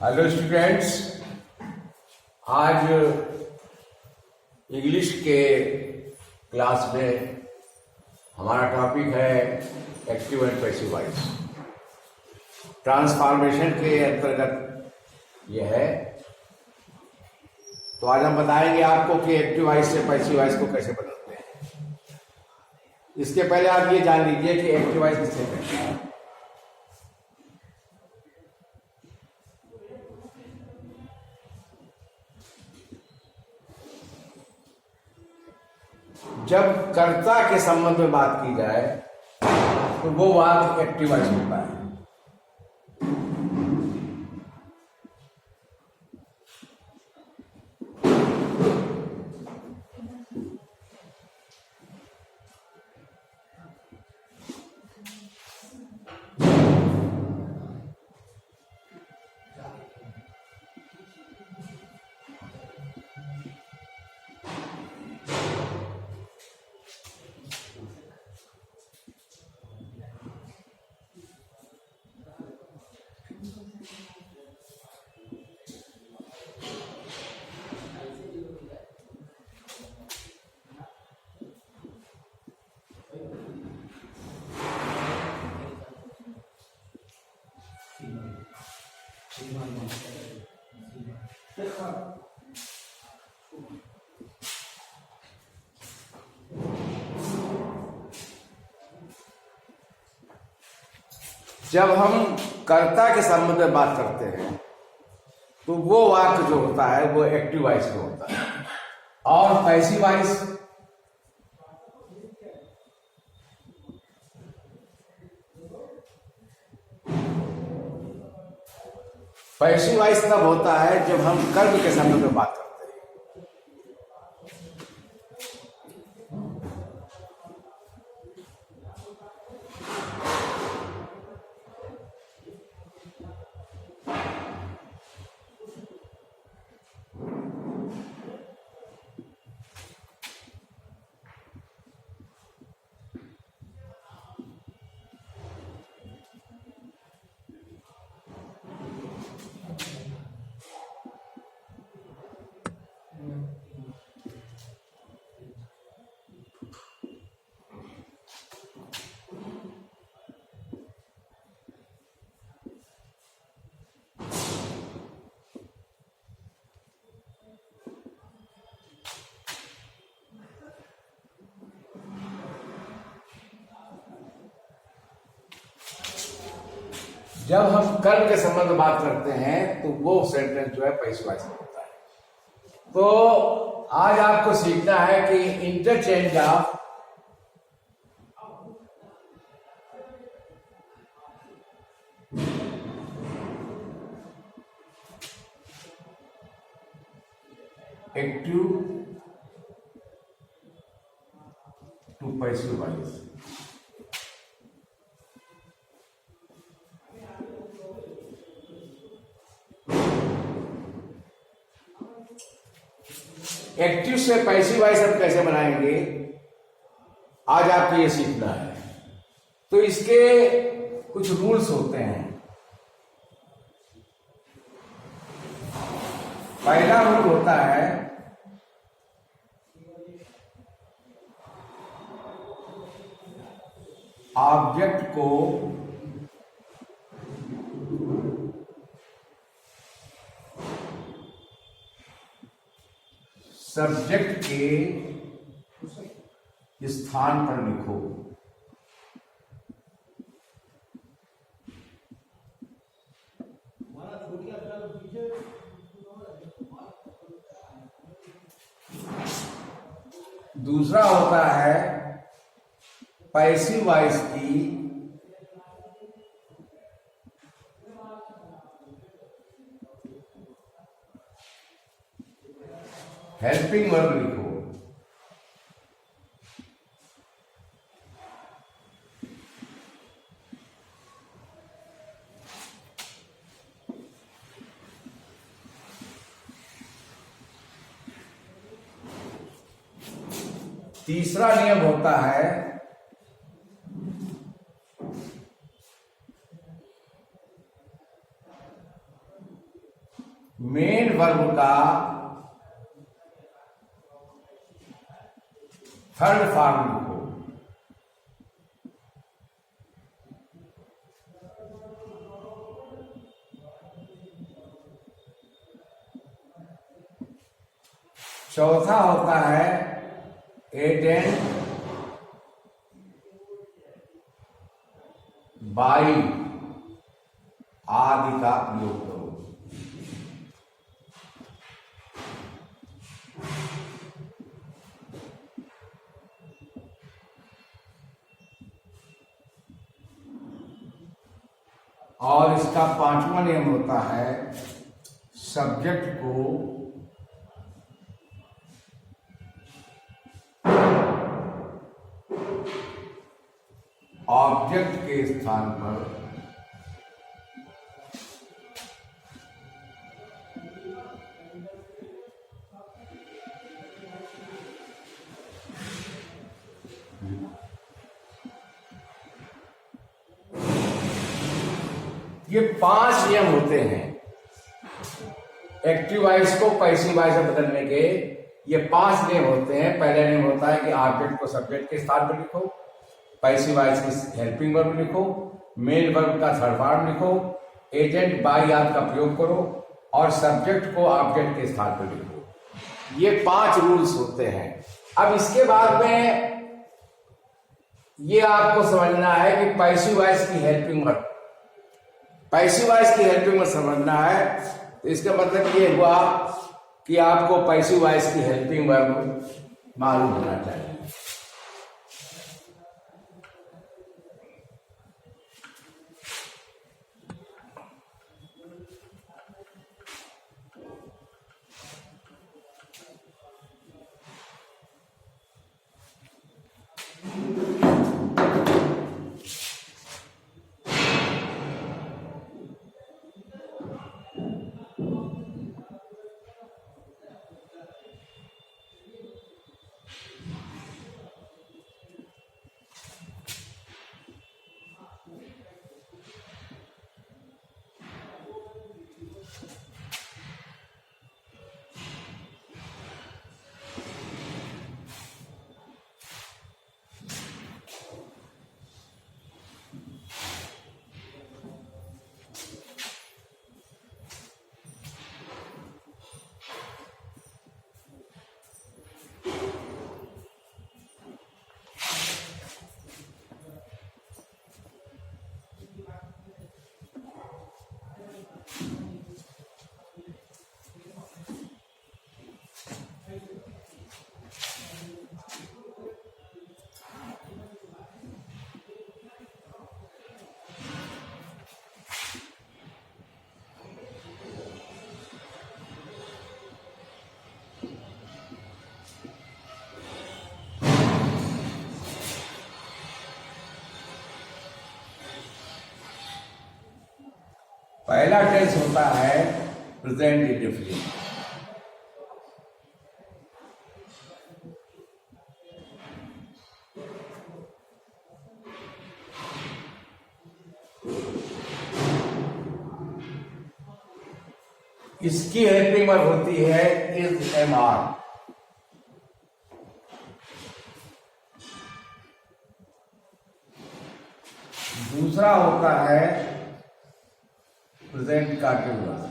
Hello students, आज English के class में हमारा टॉपिक है active and passive voice. Transformation के अंतर्गत यह है। तो आज हम बताएंगे आपको कि एक्टिव वॉइस से पैसिव वॉइस को कैसे बदलते हैं। इसके पहले आप ये जान लीजिए कि एक्टिव वॉइस किसे कहते हैं। जब कर्ता के संबंध में बात की जाए तो वो वाक्य एक्टिव वॉइस होता है। जब हम कर्ता के संबंध में बात करते हैं तो वो वाक्य जो होता है वो एक्टिव वॉइस में होता है। और पैसिव वॉइस तब होता है जब हम कर्म के संबंध में बात करते हैं। जब हम कर्म के संबंध में बात करते हैं तो वो सेंटेंस जो है पैसिव वॉइस में होता है। तो आज आपको सीखना है कि interchange of active to passive voice. Active से पैसिव वॉइस हम कैसे बनाएंगे, आज आपको ये सीखना है। तो इसके कुछ रूल्स होते हैं। पहला रूल होता है ऑब्जेक्ट को सब्जेक्ट के स्थान पर लिखो। दूसरा होता है पैसिव वॉइस की हेल्पिंग वर्ब लिखो। तीसरा नियम होता है मेन वर्ब का थर्ड फॉर्म लिखो। चौथा होता है एटेंड बाई आदि का प्रयोग करो। और इसका पांचवा नियम होता है सब्जेक्ट को ऑब्जेक्ट के स्थान पर ये 5 नियम होते हैं एक्टिव वॉइस को पैसिव वॉइस में बदलने के। ये 5 नियम होते हैं। पहला नियम होता है कि ऑब्जेक्ट को सब्जेक्ट के स्थान पर लिखो, पैसिव वॉइस की हेल्पिंग वर्ब लिखो, मेन वर्ब का थर्ड फॉर्म लिखो, एजेंट बाई आदि का प्रयोग करो और सब्जेक्ट को ऑब्जेक्ट के स्थान पर लिखो। ये 5 रूल्स होते हैं। अब इसके बाद में ये आपको समझना है कि पैसिव वॉइस की हेल्पिंग वर्ब, पैसिव वॉइस की हेल्पिंग वर्ब समझना है तो इसका मतलब ये हुआ कि आपको पैसिव वॉइस की हेल्पिंग वर्ब मालूम होना चाहिए। पहला टेंस होता है प्रेजेंट इंडेफिनिट। इसकी हेल्पिंग वर्ब होती है इज एम आर। दूसरा होता है प्रेजेंट कंटीन्यूअस।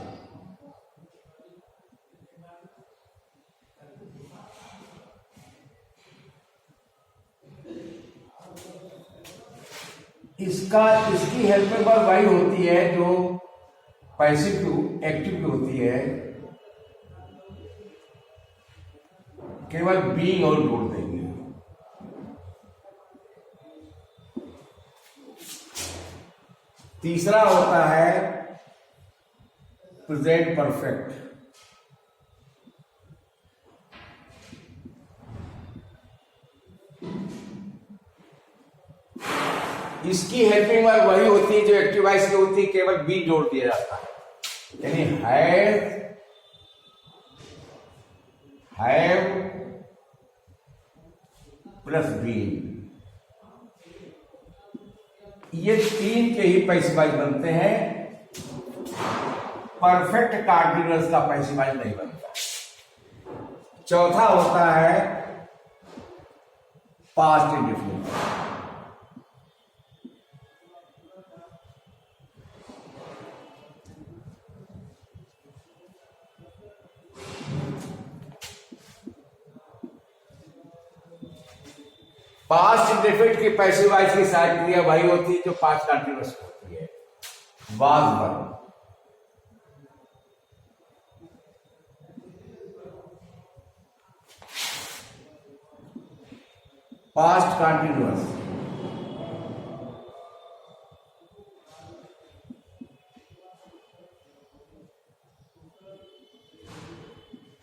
इसकी हेल्पिंग वर्ब वही होती है जो पैसिव टू एक्टिव की होती है, केवल बीइंग और जोड़ देंगे। तीसरा होता है प्रेजेंट परफेक्ट। इसकी हेल्पिंग वर्ब वही होती है जो एक्टिव वॉइस की होती है, केवल बी जोड़ दिया जाता है, यानी हैव प्लस बीन। ये 3 के ही पैसिव वॉइस बनते हैं। परफेक्ट कंटीन्यूअस का पैसिव वॉइस नहीं बनता। चौथा होता है पास्ट इंडेफिनिट। पास्ट इंडेफिनिट की पैसिव वॉइस की सहायक क्रिया वही होती है जो पास्ट कंटीन्यूअस होती है। Was one, past continuous,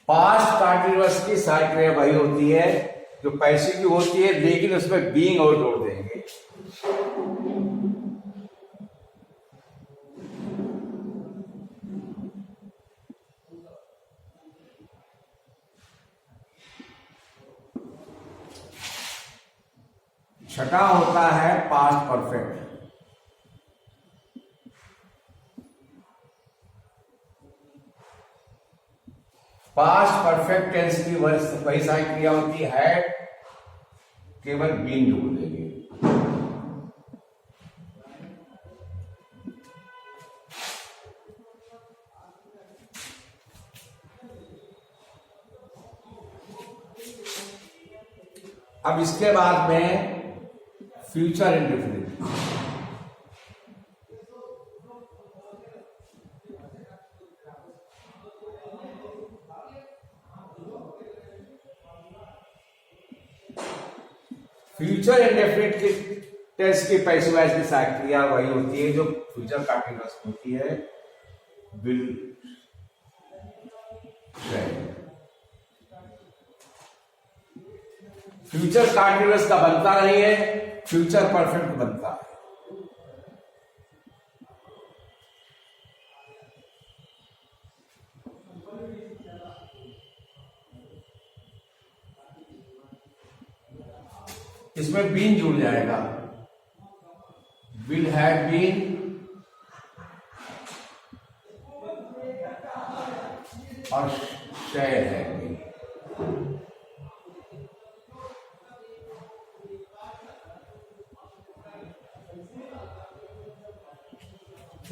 past continuous की सहायक क्रिया वही होती है जो पैसिव की होती है, लेकिन उसमें बीइंग और जोड़ देंगे। छठा होता है past perfect. Past perfect tense की वही सहायक क्रिया होती है, केवल बीइंग जोड़ देंगे। अब इसके बाद में फ्यूचर इंडेफिनिट। फ्यूचर इंडेफिनिट की टेंस की पैसिव वॉइस की सहायक क्रिया वही होती है जो फ्यूचर कंटीन्यूअस होती है, विल फ्यूचर कंटीन्यूअस का बनता नहीं है, फ्यूचर परफेक्ट बनता है। इसमें बीन जुड़ जाएगा, विल हैव बीन, और शैल हैव बीन।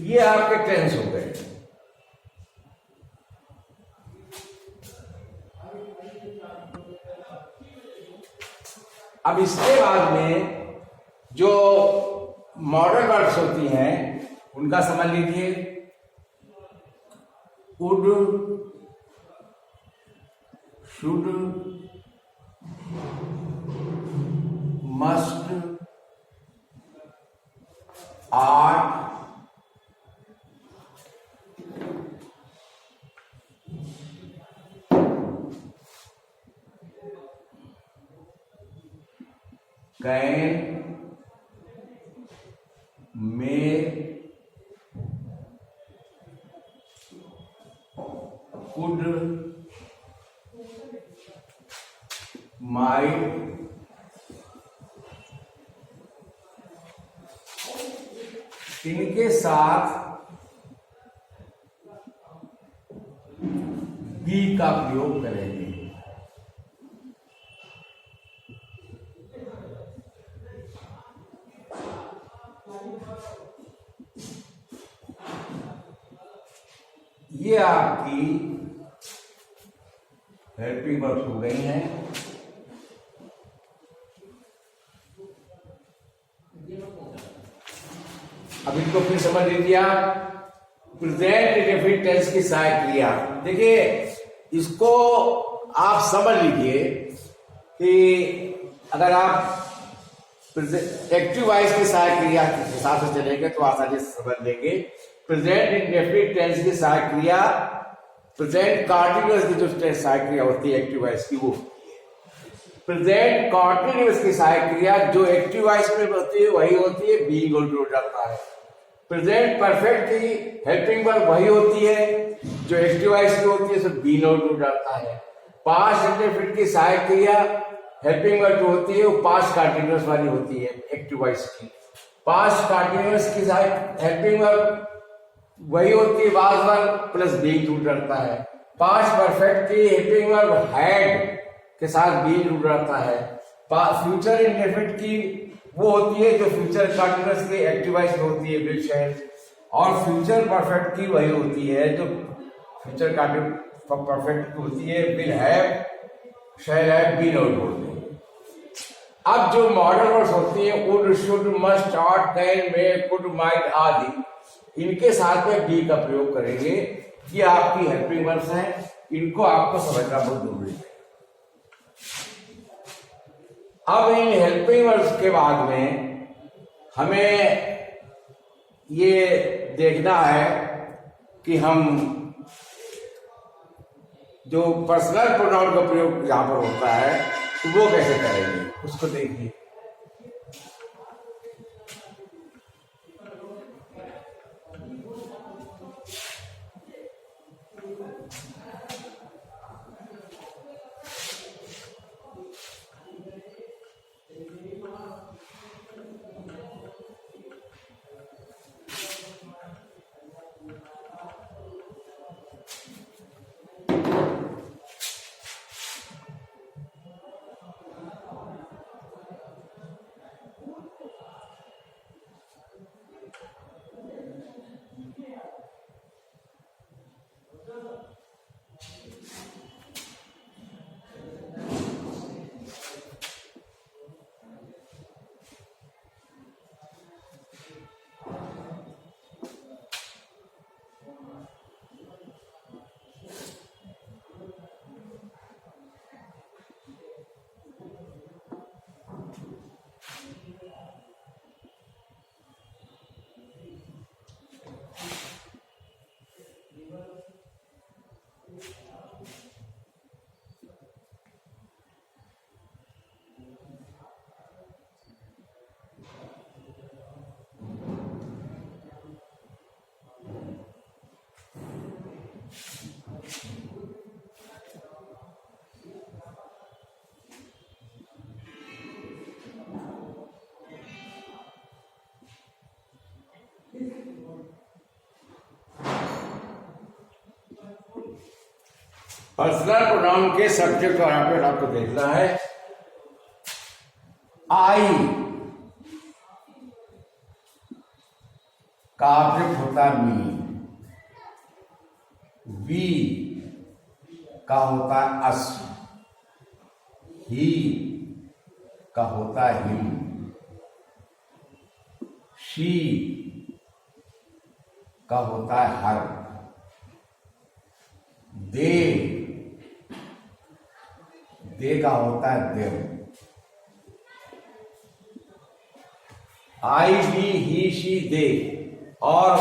ये आपके टेंस हो गए। अब इसके बाद में जो मॉडल वर्ड्स होती हैं उनका समझ लीजिए। Would, should, must, art, can, may, could, might, इनके साथ बी का प्रयोग करेंगे। ये आपकी हेल्पिंग वर्ब्स हो गई हैं। अब इनको फिर समझ लीजिए आप। प्रेजेंट इंडेफिनिट टेंस की सहायक क्रिया, देखिए इसको आप समझ लीजिए कि अगर आप एक्टिव वॉइस की सहायक क्रिया के हिसाब से चलेंगे तो आसानी से समझ लेंगे। प्रेजेंट इंडेफिनिट टेंस की सहायक क्रिया प्रेजेंट कंटीन्यूअस की जो सहायक क्रिया होती है एक्टिव वॉइस की, वो प्रेजेंट कंटीन्यूअस की सहायक क्रिया जो एक्टिव वॉइस में होती है वही होती है बीइंग और जुड़ जाता है। प्रेजेंट परफेक्ट की हेल्पिंग वर्ब वही होती है जो एक्टिव वॉइस की होती है, सो बीइंग और जुड़ जाता है। पास्ट इंडेफिनिट की सहायक क्रिया हेल्पिंग वर्ब जो होती है वो पास्ट कंटीन्यूअस वाली होती है एक्टिव वॉइस की। पास्ट कंटीन्यूअस की सहायक हेल्पिंग वर्ब वही होती है was verb plus being too रहता है। पास्ट परफेक्ट की हेल्पिंग वर्ब हैड के साथ बीइंग टू रहता है। फ्यूचर इंडेफिनिट की वो होती है जो फ्यूचर कंटीन्यूअस के एक्टिव वॉइस में होती है, विल शैल। और फ्यूचर परफेक्ट की वही होती है जो फ्यूचर परफेक्ट की होती है, will have, shall have, been और बोलते हैं। अब जो मॉडल वर्ड्स होती हैं would, should, must, ought, can, may, could, might आदि, इनके साथ में बी का प्रयोग करेंगे। ये आपकी हेल्पिंग वर्ब्स हैं, इनको आपको समझना बहुत जरूरी है। अब इन हेल्पिंग वर्ब्स के बाद में हमें ये देखना है कि हम जो पर्सनल प्रोनाउन का प्रयोग यहां पर होता है तो वो कैसे करेंगे, उसको देखिए। पर्सनल प्रोनाउन के सब्जेक्ट और ऑब्जेक्ट आपको देखना है। आई का ऑब्जेक्ट होता है मी, वी का होता है अस, ही का होता है हिम, शी का होता है हर, दे का होता है देव। आई, वी, ही, शी, दे। और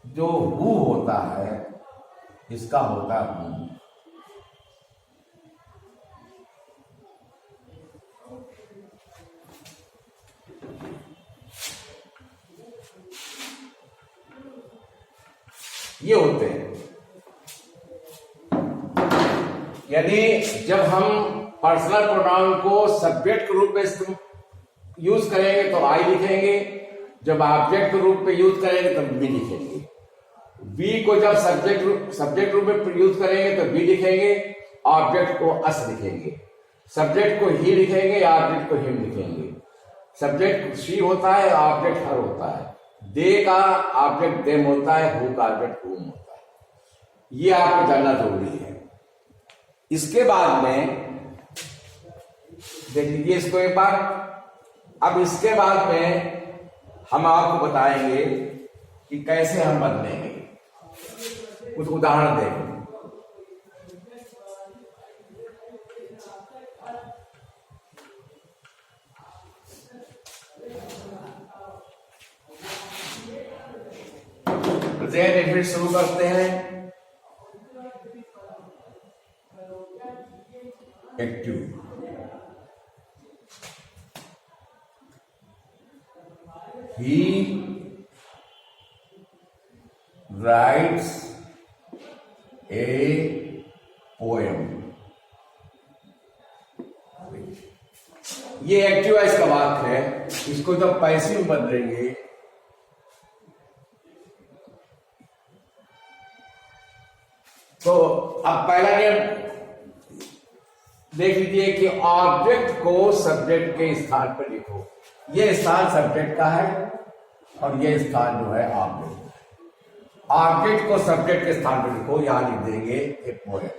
जो हु होता है इसका होता है हूं। ये होते हैं। यानी जब हम पर्सनल प्रोनाउन को सब्जेक्ट के रूप में यूज करेंगे तो आई लिखेंगे, जब ऑब्जेक्ट के रूप में यूज करेंगे तो बी लिखेंगे। बी को जब सब्जेक्ट रूप में यूज करेंगे तो बी लिखेंगे, ऑब्जेक्ट को अस लिखेंगे। सब्जेक्ट को ही लिखेंगे, ऑब्जेक्ट को हिम लिखेंगे। सब्जेक्ट शी होता है, ऑब्जेक्ट हर होता है। दे का ऑब्जेक्ट देम होता है, हु का ऑब्जेक्ट हुम होता है। ये आपको जानना जरूरी है। इसके बाद में देख लीजिए इसको एक बार। अब इसके बाद में हम आपको बताएंगे कि कैसे हम बदलेंगे, कुछ उदाहरण देंगे। फिर शुरू करते हैं। Active, he writes a poem। ये एक्टिव वॉइस का वाक्य है। इसको जब पैसिव बदलेंगे तो अब पहला नियम देख लीजिए कि ऑब्जेक्ट को सब्जेक्ट के स्थान पर लिखो। ये स्थान सब्जेक्ट का है और ये स्थान जो है ऑब्जेक्ट। ऑब्जेक्ट को सब्जेक्ट के स्थान पर लिखो, यहां लिख देंगे ए पोएम।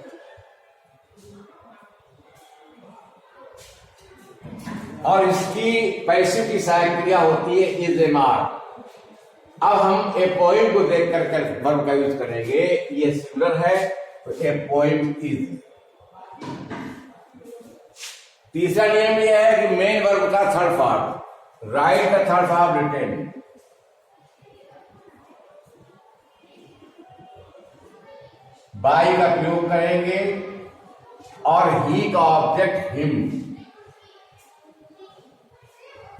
और इसकी पैसिव की सहायक क्रिया होती है इज ए मार। अब हम ए पोएम को देख कर वर्ब का यूज करेंगे। ये सिंगुलर है तो ए पोएम इज। तीसरा नियम यह है कि मेन वर्ब का third form, write the third form written. By का प्रयोग करेंगे और ही का ऑब्जेक्ट हिम।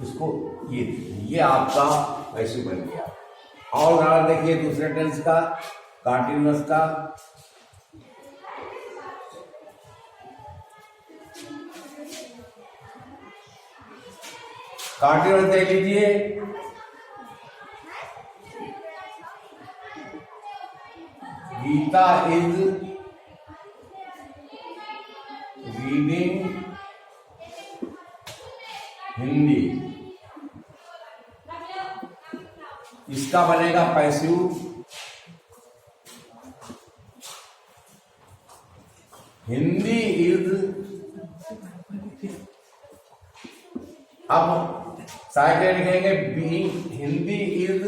इसको ये आपका ऐसे बन गया। और उदाहरण देखिए दूसरे टेंस का, कंटिन्यूअस का। कंटिन्यूअस देख लीजिए, गीता इज रीडिंग हिंदी। इसका बनेगा पैसिव हिंदी इज। अब साइड लिखेंगे बीइंग, हिंदी इज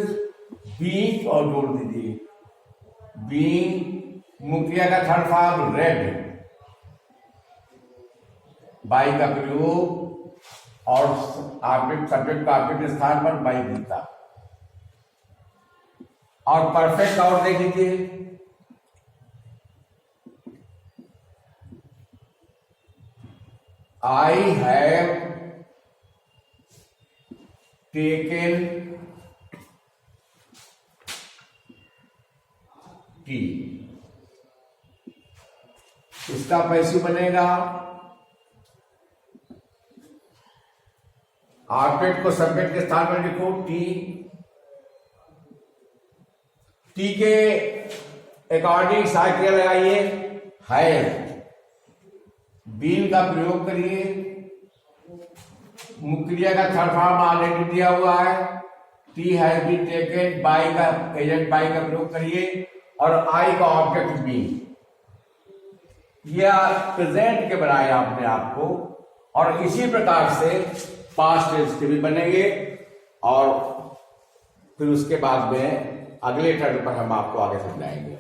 बीइंग और जोड़ दीजिए बीइंग। मुखिया का थर्ड फॉर्म रेड। बाई का प्रयोग और ऑब्जेक्ट सब्जेक्ट का ऑब्जेक्ट स्थान पर बाई गीता। और परफेक्ट और देख लीजिए, आई हैव टेकन टी। इसका पैसिव बनेगा ऑब्जेक्ट को सब्जेक्ट के स्थान पर लिखो टी। टी के अकॉर्डिंग साइक्रिया लगाइए हैव। बीन का प्रयोग करिए, मुक्रिया का थर्ड फॉर्म ऑलरेडी दिया हुआ है, tea has been taken. By का एजेंट बाई का प्रयोग करिए और आई का ऑब्जेक्ट बीन। यह प्रेजेंट के बनाए आपने आपको। और इसी प्रकार से पास्ट टेंस के भी बनेंगे और फिर उसके बाद में अगले टर्न पर हम आपको आगे समझाएंगे।